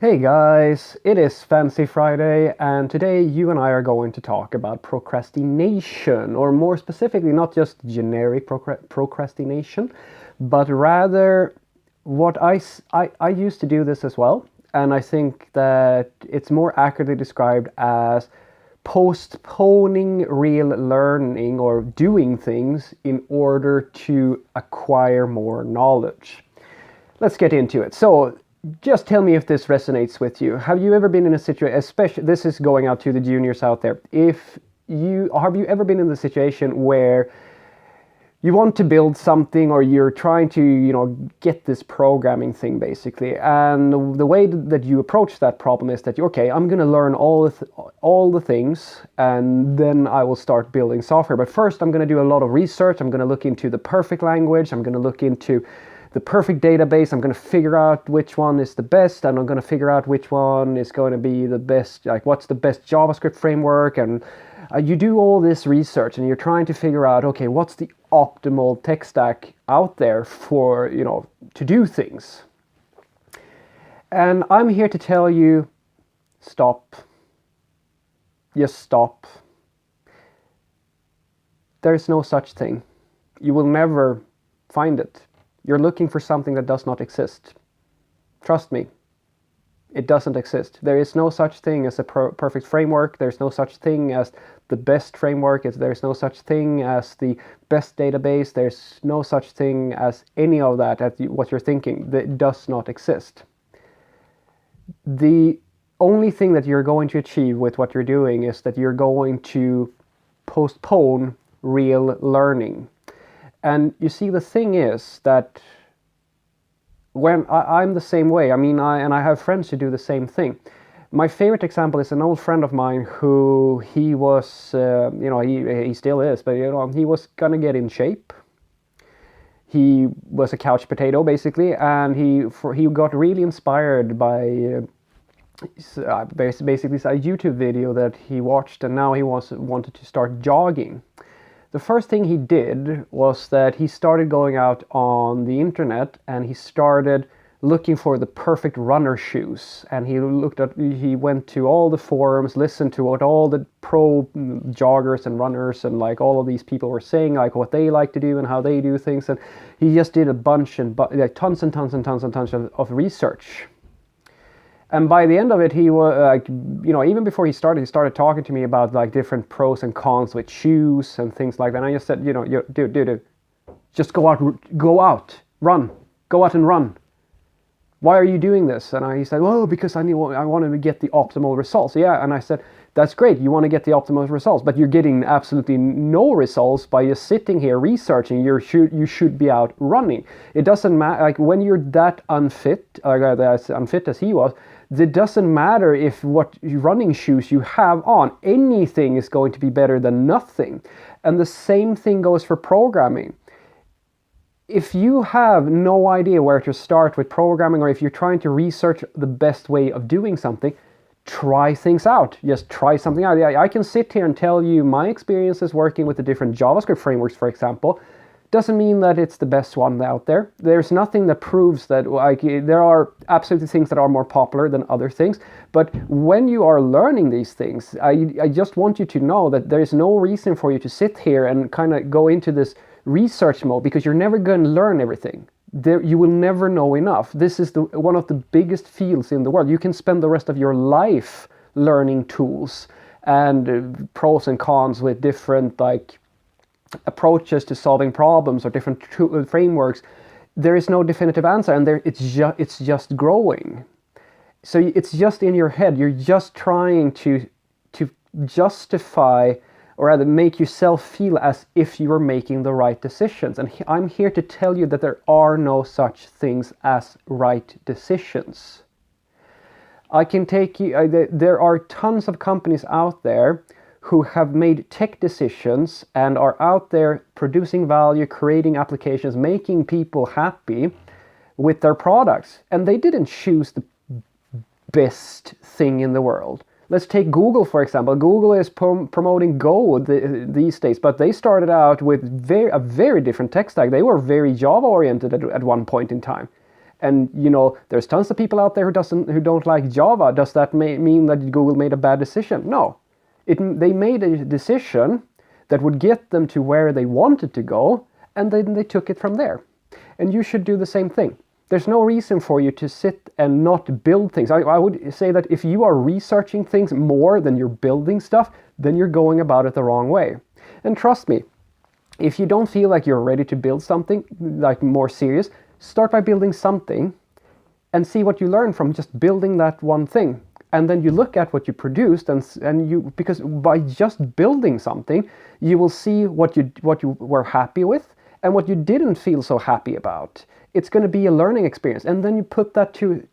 Hey guys, it is Fancy Friday, and today you and I are going to talk about procrastination, or more specifically, not just generic procrastination, but rather what I used to do this as well, and I think that it's more accurately described as postponing real learning or doing things in order to acquire more knowledge. Let's get into it. So, just tell me if this resonates with you. Have you ever been in a situation, especially this is going out to the juniors out there. If you have you ever been in the situation where you want to build something or you're trying to, get this programming thing basically. And the way that you approach that problem is that, okay, I'm going to learn all the things and then I will start building software. But first I'm going to do a lot of research. I'm going to look into the perfect language. I'm going to look into the perfect database. I'm going to figure out which one is the best, and I'm going to figure out which one is going to be the best, like what's the best JavaScript framework. And you do all this research and you're trying to figure out, okay, what's the optimal tech stack out there for, to do things. And I'm here to tell you, stop. Just stop. There's no such thing. You will never find it. You're looking for something that does not exist. Trust me, it doesn't exist. There is no such thing as a perfect framework. There's no such thing as the best framework. There's no such thing as the best database. There's no such thing as any of that, what you're thinking. That does not exist. The only thing that you're going to achieve with what you're doing is that you're going to postpone real learning. And you see, the thing is that when I'm the same way. I mean, I have friends who do the same thing. My favorite example is an old friend of mine who he was, he still is, but he was gonna get in shape. He was a couch potato basically, and he got really inspired by basically a YouTube video that he watched, and now he wanted to start jogging. The first thing he did was that he started going out on the internet and he started looking for the perfect runner shoes. And he went to all the forums, listened to what all the pro joggers and runners and like all of these people were saying, like what they like to do and how they do things. And he just did a bunch and tons and tons and tons and tons of research. And by the end of it, he was even before he started talking to me about like different pros and cons with shoes and things like that. And I just said, dude, just go out, run, go out and run. Why are you doing this? And he said, well, because I wanted to get the optimal results. Yeah, and I said, that's great. You want to get the optimal results, but you're getting absolutely no results by just sitting here researching. You should be out running. It doesn't matter. Like when you're that unfit, as unfit as he was, it doesn't matter if what running shoes you have on. Anything is going to be better than nothing. And the same thing goes for programming. If you have no idea where to start with programming, or if you're trying to research the best way of doing something, try things out. Just try something out. I can sit here and tell you my experiences working with the different JavaScript frameworks, for example. Doesn't mean that it's the best one out there. There's nothing that proves that, like, there are absolutely things that are more popular than other things. But when you are learning these things, I just want you to know that there is no reason for you to sit here and kind of go into this research mode, because you're never going to learn everything. You will never know enough. This is one of the biggest fields in the world. You can spend the rest of your life learning tools and pros and cons with different approaches to solving problems or different frameworks. There is no definitive answer, and it's just growing. So it's just in your head. You're just trying to justify, or rather make yourself feel as if you are making the right decisions. And I'm here to tell you that there are no such things as right decisions. I can take you, there are tons of companies out there who have made tech decisions and are out there producing value, creating applications, making people happy with their products. And they didn't choose the best thing in the world. Let's take Google, for example. Google is promoting Go these days, but they started out with a very different tech stack. They were very Java-oriented at one point in time. And there's tons of people out there who don't like Java. Does that mean that Google made a bad decision? No. They made a decision that would get them to where they wanted to go, and then they took it from there. And you should do the same thing. There's no reason for you to sit and not build things. I would say that if you are researching things more than you're building stuff, then you're going about it the wrong way. And trust me, if you don't feel like you're ready to build something like more serious, start by building something and see what you learn from just building that one thing. And then you look at what you produced, because by just building something, you will see what you were happy with and what you didn't feel so happy about. It's going to be a learning experience, and then you put that to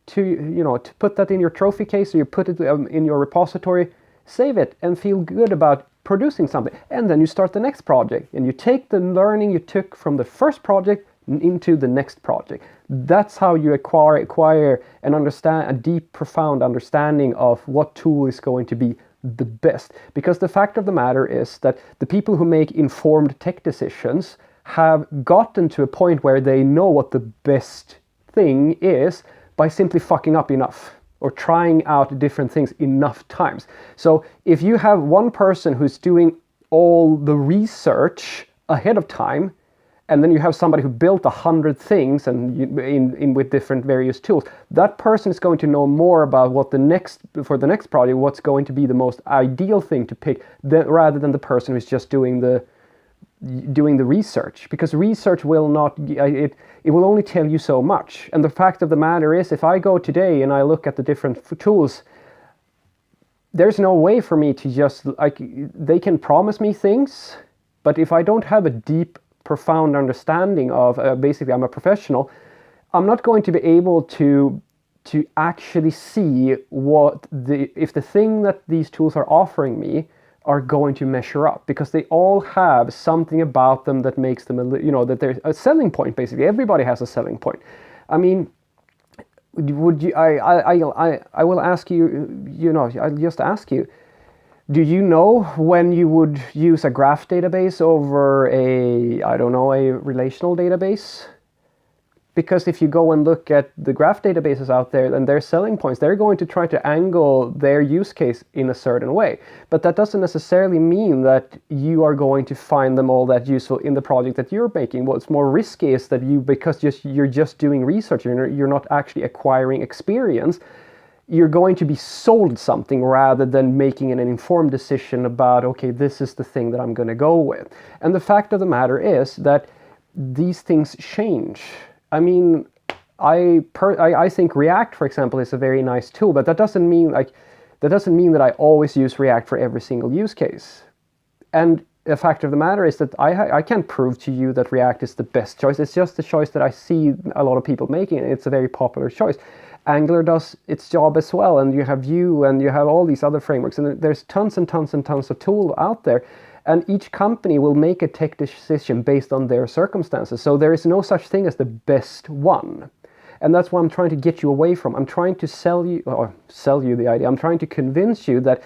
put that in your trophy case, or you put it in your repository, save it, and feel good about producing something. And then you start the next project, and you take the learning you took from the first project into the next project. That's how you acquire and understand a deep, profound understanding of what tool is going to be the best. Because the fact of the matter is that the people who make informed tech decisions have gotten to a point where they know what the best thing is by simply fucking up enough or trying out different things enough times. So if you have one person who's doing all the research ahead of time, and then you have somebody who built 100 things and with different various tools, that person is going to know more about for the next project, what's going to be the most ideal thing to pick, rather than the person who's just doing the research. Because research will not, it will only tell you so much. And the fact of the matter is, if I go today and I look at the different tools, there's no way for me to just, they can promise me things, but if I don't have a deep, profound understanding of, basically I'm a professional, I'm not going to be able to actually see if the thing that these tools are offering me are going to measure up, because they all have something about them that makes them, that there's a selling point. Basically, everybody has a selling point. I mean, would you? I will ask you. I'll just ask you. Do you know when you would use a graph database over a relational database? Because if you go and look at the graph databases out there and their selling points, they're going to try to angle their use case in a certain way. But that doesn't necessarily mean that you are going to find them all that useful in the project that you're making. What's more risky is that because you're just doing research, you're not actually acquiring experience, you're going to be sold something rather than making an informed decision about, okay, this is the thing that I'm going to go with. And the fact of the matter is that these things change. I mean, I think React, for example, is a very nice tool, but that doesn't mean that I always use React for every single use case. And the fact of the matter is that I can't prove to you that React is the best choice. It's just the choice that I see a lot of people making, and it's a very popular choice. Angular does its job as well, and you have Vue, and you have all these other frameworks, and there's tons and tons and tons of tools out there. And each company will make a tech decision based on their circumstances. So there is no such thing as the best one. And that's what I'm trying to get you away from. I'm trying to sell you the idea. I'm trying to convince you that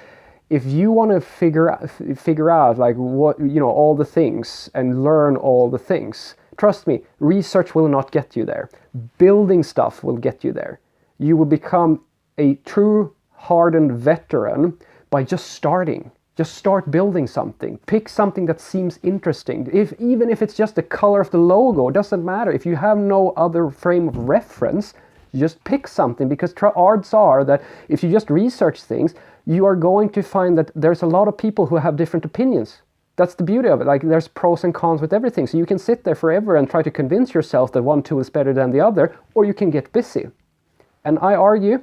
if you want to figure out like what, all the things and learn all the things, trust me, research will not get you there. Building stuff will get you there. You will become a true hardened veteran by just starting. Just start building something. Pick something that seems interesting. Even if it's just the color of the logo, it doesn't matter. If you have no other frame of reference, just pick something, because odds are that if you just research things, you are going to find that there's a lot of people who have different opinions. That's the beauty of it. Like, there's pros and cons with everything. So you can sit there forever and try to convince yourself that one tool is better than the other, or you can get busy. And I argue,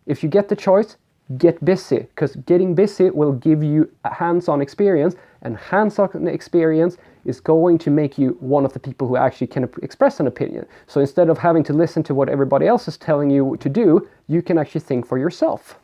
if you get the choice, get busy, because getting busy will give you a hands-on experience, and hands-on experience is going to make you one of the people who actually can express an opinion. So instead of having to listen to what everybody else is telling you to do, you can actually think for yourself.